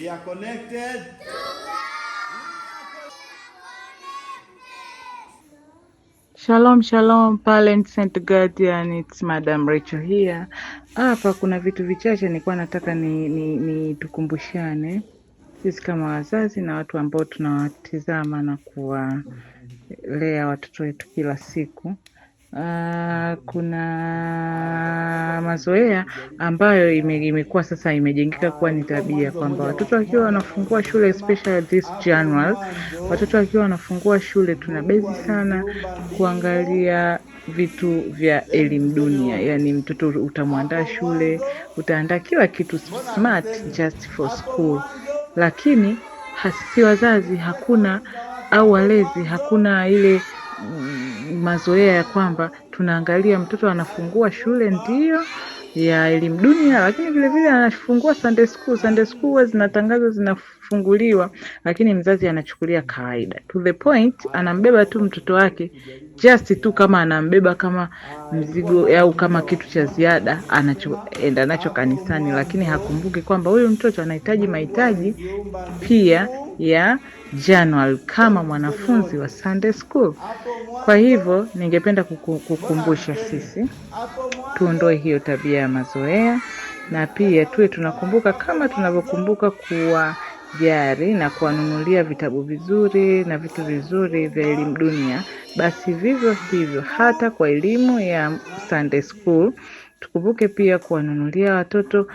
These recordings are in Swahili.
We are connected. Shalom, shalom, parents and guardian, it's Madam Rachel here. Hapa kuna vitu vichache nilikuwa nataka ni tukumbushane sisi kama wazazi na watu ambao tunawatizama na kuwalea watoto wetu kila siku. Kuna mazoea ambayo imekuwa sasa imejengeka kuwa ni tabia kwamba watoto wakiwa wanafungua shule, especially this January, watoto wakiwa wanafungua shule tunabezi sana kuangalia vitu vya elimu dunia. Yani mtoto utamwandaa shule, utaandaa kila kitu smart just for school, lakini sisi wazazi hakuna au walezi hakuna ile mazoea ya kwamba tunaangalia mtoto anafungua shule ndio ya elimu dunia, lakini vile vile anafungua Sunday school. Sunday school huwa zinatangazwa zinafunguliwa, lakini mzazi anachukulia kawaida, to the point anambeba tu mtoto wake just tu kama anambeba kama mzigo au kama kitu cha ziada anachoenda nacho kanisani, lakini hakumbuki kwamba huyu mtoto anahitaji mahitaji pia ya January kama mwanafunzi wa Sunday school. Kwa hivyo ningependa kukumbusha sisi tuondoe hiyo tabia ya mazoea, na pia tuwe tunakumbuka kama tunavyokumbuka kuwajali na kuwanunulia vitabu vizuri na vitu vizuri vya elimu dunia, basi vivyo hivyo hata kwa elimu ya Sunday school tukumbuke pia kuwanunulia watoto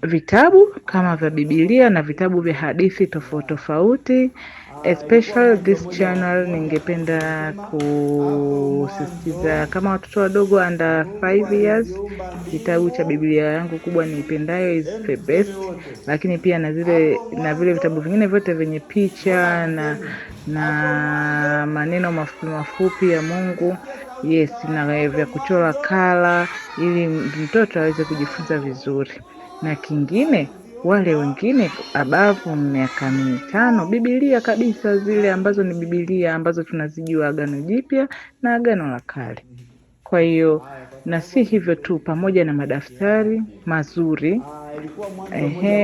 vitabu kama vya Biblia na vitabu vya hadithi tofauti tofauti. Especially this channel ningependa kusisitiza kama watoto wadogo under 5 years, kitabu cha Biblia yangu kubwa niipendayo is the best, lakini pia na vile vitabu vingine vyote venye picha na maneno mafupi ya Mungu, yes, na vya kuchora kala ili mtoto aweze kujifunza vizuri. Na kingine, wale wengine abavu miaka 5, Biblia kabisa, zile ambazo ni Biblia ambazo tunazijua Agano Jipya na Agano la Kale. Kwa hiyo na si hivyo tu, pamoja na madaftari mazuri.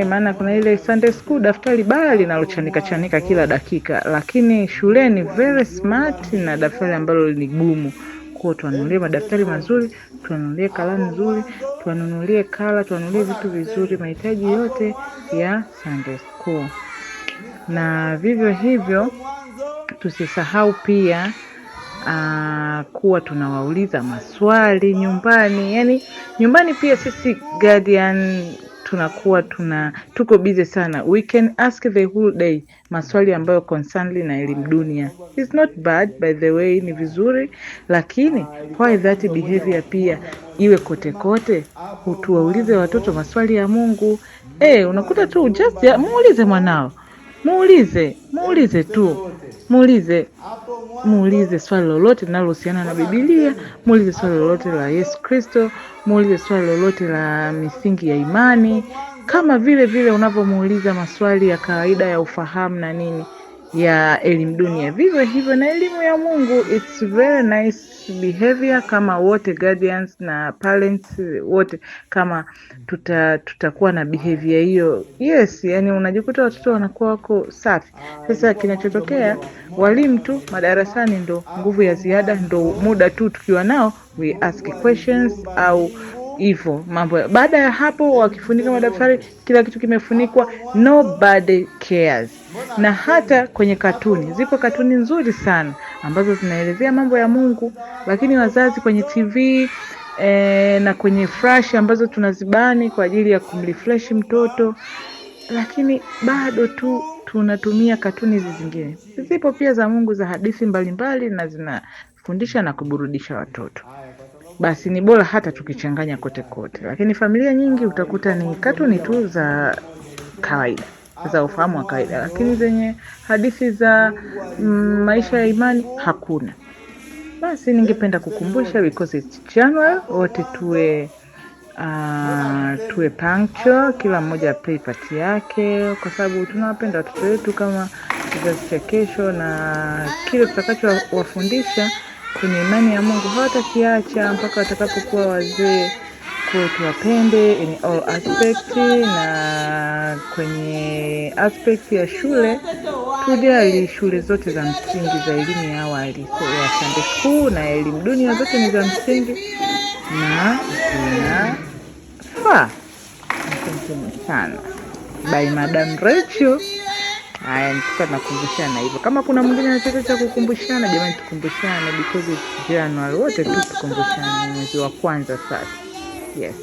Maana kuna ile Sunday school daftari bali linalochanika kila dakika, lakini shuleni very smart na daftari ambalo ni gumu. Kwa tuanunulie madaftari mazuri, tuanunulie kalamu nzuri, tuanunulie kala, tuanunulie vitu vizuri, mahitaji yote ya Sunday school. Na vivyo hivyo tusisahau pia kuwa tunawauliza maswali nyumbani. Yani nyumbani pia sisi guardian tunakuwa tuko busy sana. We can ask the whole day maswali ambayo concernly na elimu dunia. It's not bad, by the way, ni vizuri, lakini why that behavior pia iwe kote utuwaulize watoto maswali ya Mungu. Unakuta tu just muulize mwanao, muulize tu, muulize swali lolote linalohusiana na Biblia, muulize swali lolote la Yesu Kristo, muulize swali lolote la misingi ya imani, kama vile unavyomuuliza maswali ya kawaida ya ufahamu na nini ya elimu dunia. Vivyo hivyo na elimu ya Mungu, it's very nice behavior kama wote guardians na parents wote kama tutakuwa na behavior hiyo. Yes, yani unajikuta watoto wanakuwa wako safi. Sasa kinachotokea, walimu tu madarasani ndo nguvu ya ziada, ndo muda tu tukiwa nao we ask questions au hivyo mambo. Baada ya hapo wakifunika madaftari, kila kitu kimefunikwa, nobody cares. Na hata kwenye katuni, zipo katuni nzuri sana ambazo zinaelezea mambo ya Mungu, lakini wazazi kwenye TV na kwenye flash ambazo tunazibani kwa ajili ya kumrefresh mtoto, lakini bado tu tunatumia katuni zingine. Zipo pia za Mungu za hadithi mbalimbali na zinafundisha na kuburudisha watoto. Basi ni bora hata tukichanganya kote, lakini familia nyingi utakuta ni katuni tu za kawaida, za ufahamu wa kawaida, lakini zenye hadithi za maisha ya imani hakuna. Basi ningependa kukumbusha, because it's January, wote tuwe punctual, kila mmoja play part yake, kwa sababu tunawapenda watoto wetu kama kizazi cha kesho, na kile tutakachowafundisha kwenye imani ya Mungu hawatakiacha mpaka watakapokuwa wazee. Kwa tuwapende in all aspect, na kwenye aspect ya shule tujali shule zote za msingi za elimu ya awali, so ya Sunday school na elimu dunia zote ni za msingi na zinafaa. Asante sana. By Madam Rachel. Haya, nituka nakumbushana hivyo. Kama kuna mwingine anataka cha kukumbushana, jamani tukumbushane because it's January. Wote tu tukumbushane, mwezi wa kwanza sasa. Yes.